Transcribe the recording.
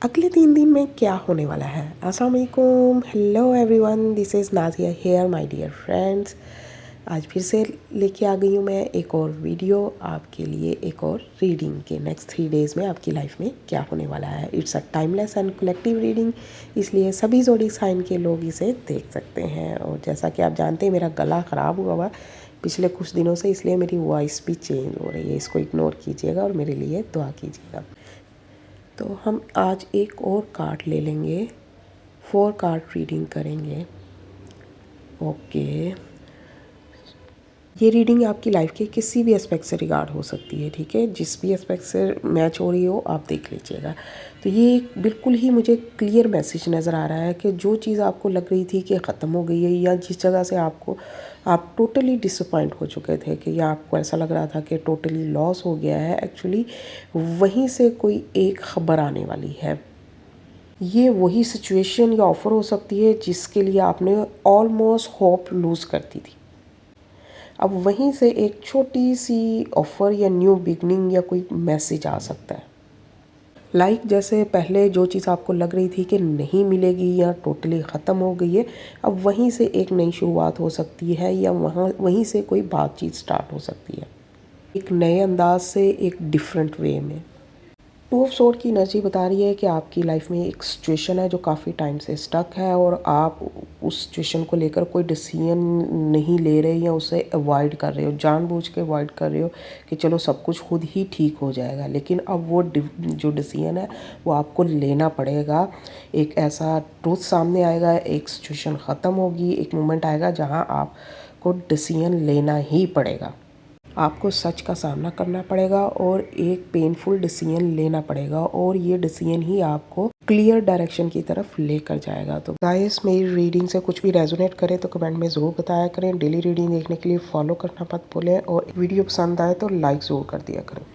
अगले 3 दिन में क्या होने वाला है। अस्सलाम वालेकुम, hello everyone, this is Nazia here my dear friends. आज फिर से लेके आ गई हूँ मैं एक और वीडियो आपके लिए, एक और रीडिंग के नेक्स्ट 3 डेज़ में आपकी लाइफ में क्या होने वाला है। It's a timeless and collective reading, इसलिए सभी ज़ोडिक साइन के लोग इसे देख सकते हैं। और जैसा कि आप जानते हैं मेरा गला ख़राब हुआ हुआ पिछले कुछ दिनों से, इसलिए मेरी वॉइस भी चेंज हो रही है। इसको इग्नोर कीजिएगा और मेरे लिए दुआ कीजिएगा। तो हम आज एक और कार्ड ले लेंगे, 4 कार्ड रीडिंग करेंगे। ओके, ये रीडिंग आपकी लाइफ के किसी भी एस्पेक्ट से रिगार्ड हो सकती है, ठीक है। जिस भी एस्पेक्ट से मैच हो रही हो आप देख लीजिएगा। तो ये एक बिल्कुल ही मुझे क्लियर मैसेज नज़र आ रहा है कि जो चीज़ आपको लग रही थी कि ख़त्म हो गई है, या जिस जगह से आप टोटली डिसअपॉइंट हो चुके थे, कि या आपको ऐसा लग रहा था कि टोटली लॉस हो गया है, एक्चुअली वहीं से कोई एक ख़बर आने वाली है। ये वही सिचुएशन या ऑफ़र हो सकती है जिसके लिए आपने ऑलमोस्ट होप लूज़ कर दी थी। अब वहीं से एक छोटी सी ऑफ़र या न्यू बिगनिंग या कोई मैसेज आ सकता है। जैसे पहले जो चीज़ आपको लग रही थी कि नहीं मिलेगी या टोटली ख़त्म हो गई है, अब वहीं से एक नई शुरुआत हो सकती है, या वहीं से कोई बातचीत स्टार्ट हो सकती है, एक नए अंदाज से, एक डिफरेंट वे में। 2 ऑफ सोर्ड की एनर्जी बता रही है कि आपकी लाइफ में एक सिचुएशन है जो काफ़ी टाइम से स्टक है, और आप उस सिचुएशन को लेकर कोई डिसीजन नहीं ले रहे, या उसे अवॉइड कर रहे हो, जानबूझ के अवॉइड कर रहे हो कि चलो सब कुछ खुद ही ठीक हो जाएगा। लेकिन अब वो जो डिसीजन है वो आपको लेना पड़ेगा। एक ऐसा ट्रूथ सामने आएगा, एक सिचुएशन ख़त्म होगी, एक मोमेंट आएगा जहाँ आपको डिसीजन लेना ही पड़ेगा। आपको सच का सामना करना पड़ेगा और एक पेनफुल डिसीजन लेना पड़ेगा, और ये डिसीजन ही आपको क्लियर डायरेक्शन की तरफ लेकर जाएगा। तो गाइस, मेरी रीडिंग से कुछ भी रेजोनेट करे तो कमेंट में ज़रूर बताया करें। डेली रीडिंग देखने के लिए फॉलो करना मत भूलें, और वीडियो पसंद आए तो लाइक ज़रूर कर दिया करें।